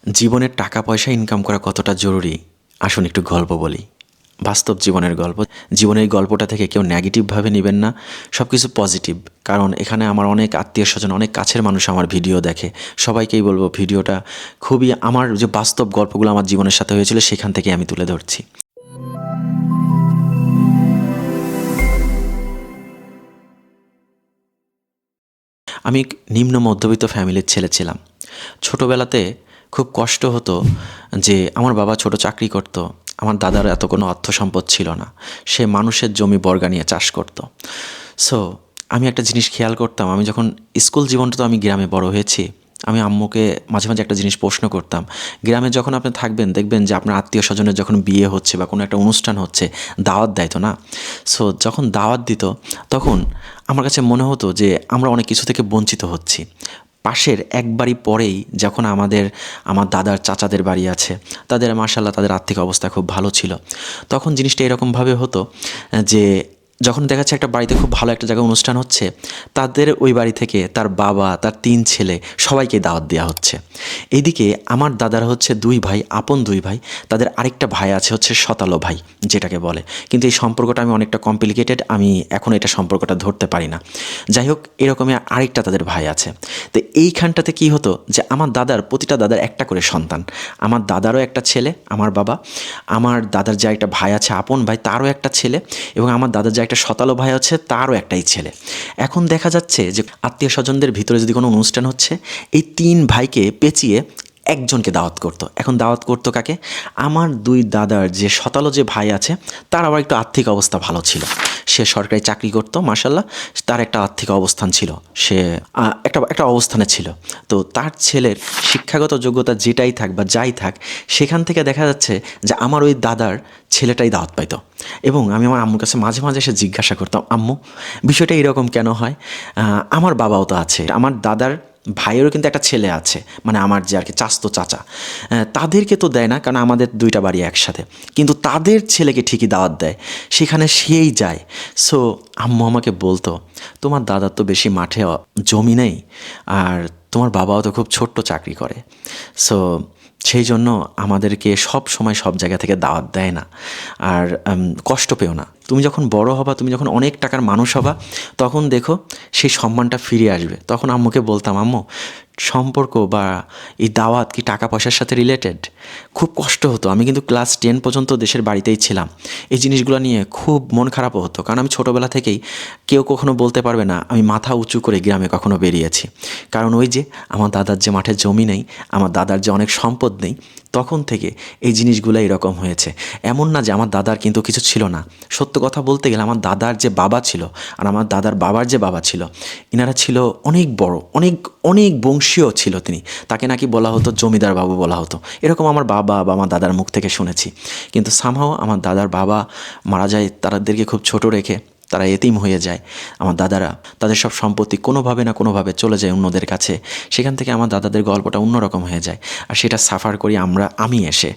জীবনের টাকা পয়সা ইনকাম করা কতটা জরুরি আসুন একটু গল্প বলি। বাস্তব জীবনের গল্প। জীবনের এই গল্পটা থেকে কেউ নেগেটিভভাবে নেবেন না, সব কিছু পজিটিভ। কারণ এখানে আমার অনেক আত্মীয় স্বজন, অনেক কাছের মানুষ আমার ভিডিও দেখে। সবাইকেই বলবো ভিডিওটা খুবই আমার যে বাস্তব গল্পগুলো আমার জীবনের সাথে হয়েছিল সেখান থেকে আমি তুলে ধরছি। আমি নিম্ন মধ্যবিত্ত ফ্যামিলির ছেলে ছিলাম। ছোটোবেলাতে খুব কষ্ট হতো যে আমার বাবা ছোট চাকরি করত, আমার দাদার এত কোনো অর্থ সম্পদ ছিল না, সে মানুষের জমি বর্গা নিয়ে চাষ করত। সো আমি একটা জিনিস খেয়াল করতাম, আমি যখন স্কুল জীবনটা, তো আমি গ্রামে বড় হয়েছি, আমি আম্মুকে মাঝে মাঝে একটা জিনিস প্রশ্ন করতাম। গ্রামে যখন আপনি থাকবেন দেখবেন যে আপনার আত্মীয় স্বজনের যখন বিয়ে হচ্ছে বা কোনো একটা অনুষ্ঠান হচ্ছে, দাওয়াত দেয় তো না? সো যখন দাওয়াত দিত তখন আমার কাছে মনে হতো যে আমরা অনেক কিছু থেকে বঞ্চিত হচ্ছি। পাশের এক বাড়ি পরেই যখন আমার দাদার চাচাদের বাড়ি আছে, তাদের মাশাআল্লাহ তাদের আর্থিক অবস্থা খুব ভালো ছিল। তখন জিনিসটা এরকমভাবে হতো যে যখন দেখা যাচ্ছে একটা বাড়িতে খুব ভালো একটা জায়গায় অনুষ্ঠান হচ্ছে, তাদের ওই বাড়ি থেকে তার বাবা, তার 3 ছেলে সবাইকে দাওয়াত দেওয়া হচ্ছে। এইদিকে আমার দাদার হচ্ছে 2 ভাই, আপন 2 ভাই, তাদের আরেকটা ভাই আছে হচ্ছে শতালো ভাই যেটাকে বলে। কিন্তু এই সম্পর্কটা আমি অনেকটা কমপ্লিকেটেড, আমি এখনও এটা সম্পর্কটা ধরতে পারি না। যাই হোক, এরকমই আরেকটা তাদের ভাই আছে। তো এইখানটাতে কি হতো যে আমার প্রতিটা দাদার একটা করে সন্তান। আমার দাদারও একটা ছেলে, আমার বাবা, আমার দাদার যে একটা ভাই আছে আপন ভাই, তারও একটা ছেলে, এবং আমার দাদার যে একটা শতালো ভাই আছে তারও একটাই ছেলে। এখন দেখা যাচ্ছে যে আত্মীয় স্বজনদের ভিতরে যদি কোনো অনুষ্ঠান হচ্ছে, এই 3 ভাইকে পেঁচিয়ে একজনকে দাওয়াত করতো। এখন দাওয়াত করতো কাকে? আমার 2 দাদার যে শতালো যে ভাই আছে, তার আবার একটু আর্থিক অবস্থা ভালো ছিল, সে সরকারি চাকরি করতো মাশাল্লাহ, তার একটা আর্থিক অবস্থান ছিল, সে একটা একটা অবস্থানে ছিল। তো তার ছেলের শিক্ষাগত যোগ্যতা যেটাই থাক বা যাই থাক, সেখান থেকে দেখা যাচ্ছে যে আমার ওই দাদার ছেলেটাই দাওয়াত পাইতো। এবং আমি আমার আম্মুর কাছে মাঝে মাঝে এসে জিজ্ঞাসা করতাম, আম্মু বিষয়টা এরকম কেন হয়? আমার বাবাও তো আছে, আমার দাদার ভাইয়েরও কিন্তু একটা ছেলে আছে, মানে আমার যে আর কি চাস্তো চাচা, তাদেরকে তো দেয় না, কারণ আমাদের 2টা বাড়ি একসাথে, কিন্তু তাদের ছেলেকে ঠিকই দাওয়াত দেয়, সেখানে সেই যায়। সো আম্মু আমাকে বলতো, তোমার দাদার তো বেশি মাঠে জমি নেই, আর তোমার বাবাও তো খুব ছোট্ট চাকরি করে, সো সেই জন্য আমাদেরকে সব সময় সব জায়গা থেকে দাওয়াত দেয় না। আর কষ্ট পেও না, তুমি যখন বড় হবা, তুমি যখন অনেক টাকার মানুষ হবা, তখন দেখো সেই সম্মানটা ফিরে আসবে। তখন আম্মুকে বলতাম, আম্মু সম্পর্ক বা এই দাওয়াত কি টাকা পয়সার সাথে রিলেটেড? খুব কষ্ট হতো। আমি কিন্তু ক্লাস 10 পর্যন্ত দেশের বাড়িতেই ছিলাম। এই জিনিসগুলো নিয়ে খুব মন খারাপও হতো, কারণ আমি ছোটোবেলা থেকেই, কেউ কখনো বলতে পারবে না আমি মাথা উঁচু করে গ্রামে কখনো বেরিয়েছি। কারণ ওই যে আমার দাদার যে মাঠে জমি নেই, আমার দাদার যে অনেক সম্পদ নেই, তখন থেকে এই জিনিসগুলো এরকম হয়েছে। এমন না যে আমার দাদার কিন্তু কিছু ছিল না। সত্য কথা বলতে গেলে আমার দাদার যে বাবা ছিল আর আমার দাদার বাবার যে বাবা ছিল, ইনারা ছিল অনেক বড়, অনেক অনেক বংশীয় ছিল তিনি। তাকে নাকি বলা হতো জমিদার বাবু বলা হতো, এরকম আমার বাবা বা আমার দাদার মুখ থেকে শুনেছি। কিন্তু সামহাও আমার দাদার বাবা মারা যায়, তাদেরকে খুব ছোট রেখে, তারা এতিম হয়ে যায়। আমার দাদারা তাদের সব সম্পত্তি কোনোভাবে না কোনোভাবে চলে যায় অন্যদের কাছে। সেখান থেকে আমার দাদাদের গল্পটা অন্যরকম হয়ে যায়, আর সেটা সাফার করি আমি এসে।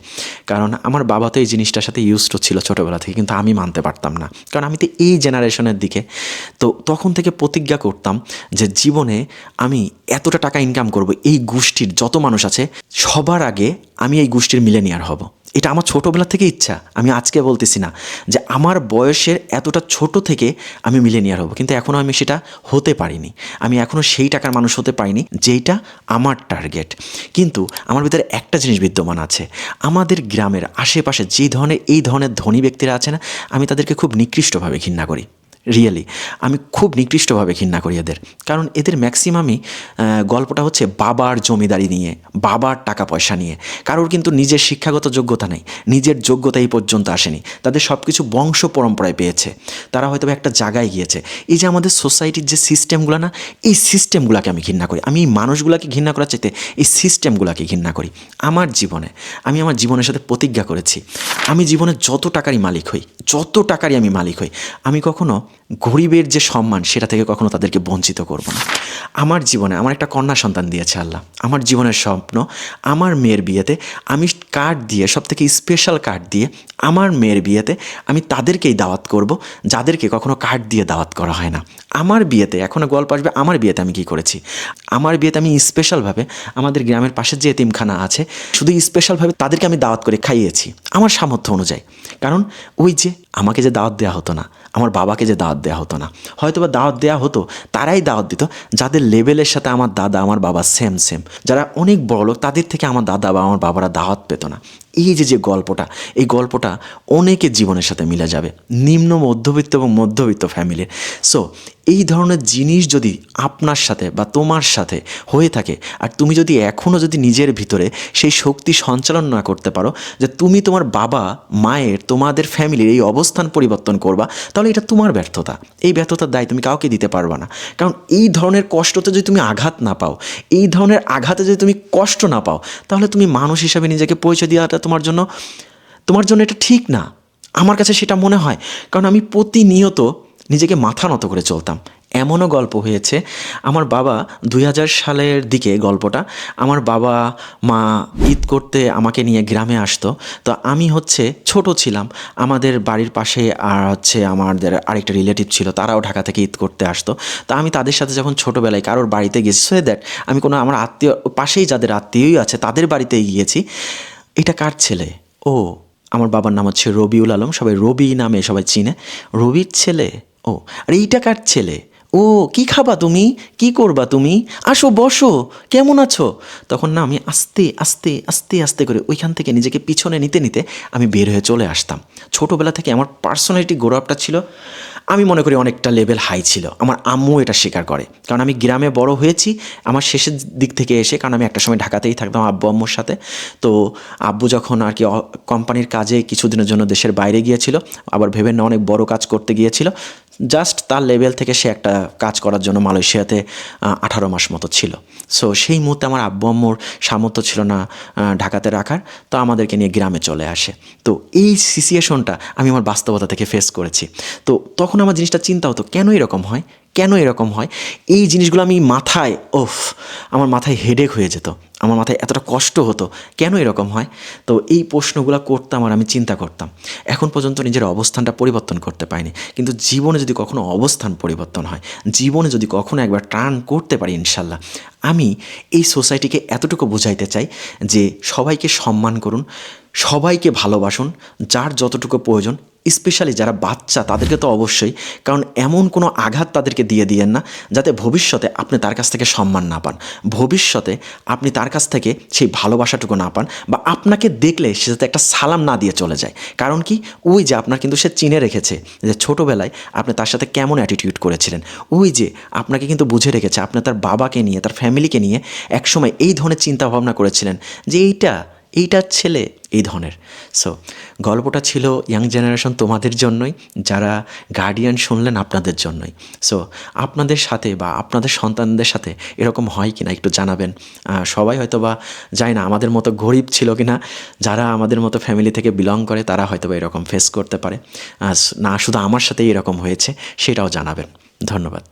কারণ আমার বাবা তো এই জিনিসটার সাথে ইউজড ছিল ছোটোবেলা থেকে, কিন্তু আমি মানতে পারতাম না, কারণ আমি তো এই জেনারেশনের দিকে। তো তখন থেকে প্রতিজ্ঞা করতাম যে জীবনে আমি এতটা টাকা ইনকাম করব, এই গোষ্ঠীর যত মানুষ আছে সবার আগে আমি এই গোষ্ঠীর মিলেনিয়ার হব। এটা আমার ছোটোবেলা থেকে ইচ্ছা, আমি আজকে বলতেছি না, যে আমার বয়সের এতটা ছোট থেকে আমি মিলেনিয়ার হব, কিন্তু এখনও আমি সেটা হতে পারিনি। আমি এখনও সেই টাকার মানুষ হতে পারিনি যেইটা আমার টার্গেট। কিন্তু আমার ভিতরে একটা জিনিস বিদ্যমান আছে, আমাদের গ্রামের আশেপাশে এই ধরনের ধনী ব্যক্তিরা আছে না, আমি তাদেরকে খুব নিকৃষ্টভাবে ঘৃণা করি। রিয়েলি আমি খুব নিকৃষ্টভাবে ঘৃণা করি এদের। কারণ এদের ম্যাক্সিমামই গল্পটা হচ্ছে বাবার জমিদারি নিয়ে, বাবার টাকা পয়সা নিয়ে। কারোর কিন্তু নিজের শিক্ষাগত যোগ্যতা নেই, নিজের যোগ্যতা এই পর্যন্ত আসেনি, তাদের সব কিছু বংশ পরম্পরায় পেয়েছে। তারা হয়তো একটা জায়গায় গিয়েছে। এই যে আমাদের সোসাইটির যে সিস্টেমগুলো না, এই সিস্টেমগুলোকে আমি ঘৃণা করি। আমি এই মানুষগুলোকে ঘৃণা করার চাইতে এই সিস্টেমগুলোকে ঘৃণা করি। আমি আমার জীবনের সাথে প্রতিজ্ঞা করেছি, আমি জীবনে যত টাকারই মালিক হই, আমি কখনো গরিবের যে সম্মান সেটা থেকে কখনো তাদেরকে বঞ্চিত করব না। আমার জীবনে আমার একটা কন্যা সন্তান দিয়েছে আল্লাহ। আমার জীবনের স্বপ্ন আমার মেয়ের বিয়েতে আমি কার্ড দিয়ে, সবথেকে স্পেশাল কার্ড দিয়ে আমার মেয়ের বিয়েতে আমি তাদেরকেই দাওয়াত করব যাদেরকে কখনো কার্ড দিয়ে দাওয়াত করা হয় না। আমার বিয়েতে এখনও গল্প আসবে, আমার বিয়েতে আমি কী করেছি। আমার বিয়েতে আমি স্পেশালভাবে আমাদের গ্রামের পাশে যে এতিমখানা আছে শুধু স্পেশালভাবে তাদেরকে আমি দাওয়াত করে খাইয়েছি আমার সামর্থ্য অনুযায়ী। কারণ ওই যে আমাকে যে দাওয়াত দেওয়া হতো না, আমার বাবাকে যে দাওয়াত দেওয়া হতো না, হয়তো বা দাওয়াত দেওয়া হতো তারাই দাওয়াত দিত যাদের লেভেলের সাথে আমার দাদা আমার বাবা সেম, যারা অনেক বড় লোক তাদের থেকে আমার দাদা বা আমার বাবারা দাওয়াত পেত না। এই যে গল্পটা, এই গল্পটা অনেকের জীবনের সাথে মিলে যাবে, নিম্ন মধ্যবিত্ত এবং মধ্যবিত্ত ফ্যামিলির। সো এই ধরনের জিনিস যদি আপনার সাথে বা তোমার সাথে হয়ে থাকে, আর তুমি যদি এখনও যদি নিজের ভিতরে সেই শক্তি সঞ্চালন না করতে পারো যে তুমি তোমার বাবা মায়ের, তোমাদের ফ্যামিলির এই অবস্থান পরিবর্তন করবা, তাহলে এটা তোমার ব্যর্থতা। এই ব্যর্থতার দায় তুমি কাউকে দিতে পারবা না। কারণ এই ধরনের কষ্টতে যদি তুমি আঘাত না পাও, এই ধরনের আঘাতে যদি তুমি কষ্ট না পাও, তাহলে তুমি মানুষ হিসাবে নিজেকে পরিচয় দেওয়াটা তোমার জন্য এটা ঠিক না। আমার কাছে সেটা মনে হয়। কারণ আমি প্রতিনিয়ত নিজেকে মাথা নত করে চলতাম। এমনও গল্প হয়েছে, আমার বাবা 2000 সালের দিকে গল্পটা, আমার বাবা মা ঈদ করতে আমাকে নিয়ে গ্রামে আসতো। তো আমি ছোট ছিলাম, আমাদের বাড়ির পাশে আর আমাদের আরেকটা রিলেটিভ ছিল, তারাও ঢাকা থেকে ঈদ করতে আসতো। তো আমি তাদের সাথে যখন ছোটোবেলায় কারোর বাড়িতে গেছি, সো দ্যাট আমি কোনো আমার আত্মীয় পাশেই যাদের আত্মীয়ই আছে তাদের বাড়িতেই গিয়েছি। এটা কার ছেলে? ও, আমার বাবার নাম রবিউল আলম, সবাই রবি নামে সবাই চিনে। রবির ছেলে? ও, আর এইটা কার ছেলে? ও, কি খাবা তুমি, কি করবা তুমি, আসো বসো, কেমন আছো? তখন না আমি আস্তে আস্তে আস্তে আস্তে করে ওইখান থেকে নিজেকে পিছনে নিতে নিতে আমি বের হয়ে চলে আসতাম। ছোটোবেলা থেকে আমার পার্সোনালিটি গ্রো আপটা ছিল, আমি মনে করি অনেকটা লেভেল হাই ছিল। আমার আম্মু এটা স্বীকার করে, কারণ আমি গ্রামে বড় হয়েছি আমার শেষের দিক থেকে এসে, কারণ আমি একটা সময় ঢাকাতেই থাকতাম আব্বু আম্মুর সাথে। তো আব্বু যখন আর কি কোম্পানির কাজে কিছুদিনের জন্য দেশের বাইরে গিয়েছিল, আবার ভেবে না অনেক বড় কাজ করতে গিয়েছিল, জাস্ট তার লেভেল থেকে সে একটা কাজ করার জন্য মালয়েশিয়াতে 18 মাস মতো ছিল। সো সেই মুহূর্তে আমার আব্বু আম্মুর সামর্থ্য ছিল না ঢাকাতে রাখার, তো আমাদেরকে নিয়ে গ্রামে চলে আসে। তো এই সিচুয়েশনটা আমি আমার বাস্তবতা থেকে ফেস করেছি। তো তখন আমার জিনিসটা চিন্তা হতো, কেন এরকম হয়, কেন এরকম হয়? এই জিনিসগুলো আমি আমার মাথায় হেডেক হয়ে যেত, আমার মাথায় এতটা কষ্ট হতো, কেন এরকম হয়? তো এই প্রশ্নগুলো করতাম আর আমি চিন্তা করতাম। এখন পর্যন্ত নিজের অবস্থানটা পরিবর্তন করতে পারিনি, কিন্তু জীবনে যদি কখনো অবস্থান পরিবর্তন হয়, জীবনে যদি কখনো একবার টার্ন করতে পারি ইনশাল্লাহ, আমি এই সোসাইটিকে এতটুকু বোঝাইতে চাই যে সবাইকে সম্মান করুন, সবাইকে ভালোবাসুন, যার যতটুকু প্রয়োজন, স্পেশালি যারা বাচ্চা তাদেরকে তো অবশ্যই, কারণ এমন কোনো আঘাত তাদেরকে দিয়েন না যাতে ভবিষ্যতে আপনি তার কাছ থেকে সম্মান না পান, ভবিষ্যতে আপনি তার কাছ থেকে সেই ভালোবাসাটুকু না পান, বা আপনাকে দেখলে সে যাতে একটা সালাম না দিয়ে চলে যায়। কারণ কি, ওই যে আপনার কিন্তু সে চিনে রেখেছে যে ছোটোবেলায় আপনি তার সাথে কেমন অ্যাটিটিউড করেছিলেন, ওই যে আপনাকে কিন্তু বুঝে রেখেছে আপনি তার বাবাকে নিয়ে, তার ফ্যামিলিকে নিয়ে একসময় এই ধরনের চিন্তাভাবনা করেছিলেন যে এইটার ছেলে, এই ধরনের। সো গল্পটা ছিল ইয়াং জেনারেশন তোমাদের জন্যই, যারা গার্ডিয়ান শুনলেন আপনাদের জন্যই। সো আপনাদের সাথে বা আপনাদের সন্তানদের সাথে এরকম হয় কি না একটু জানাবেন। সবাই হয়তো বা যায় না আমাদের মতো গরিব ছিল কি না, যারা আমাদের মতো ফ্যামিলি থেকে বিলং করে তারা হয়তো বা এরকম ফেস করতে পারে, না শুধু আমার সাথেই এরকম হয়েছে সেটাও জানাবেন। ধন্যবাদ।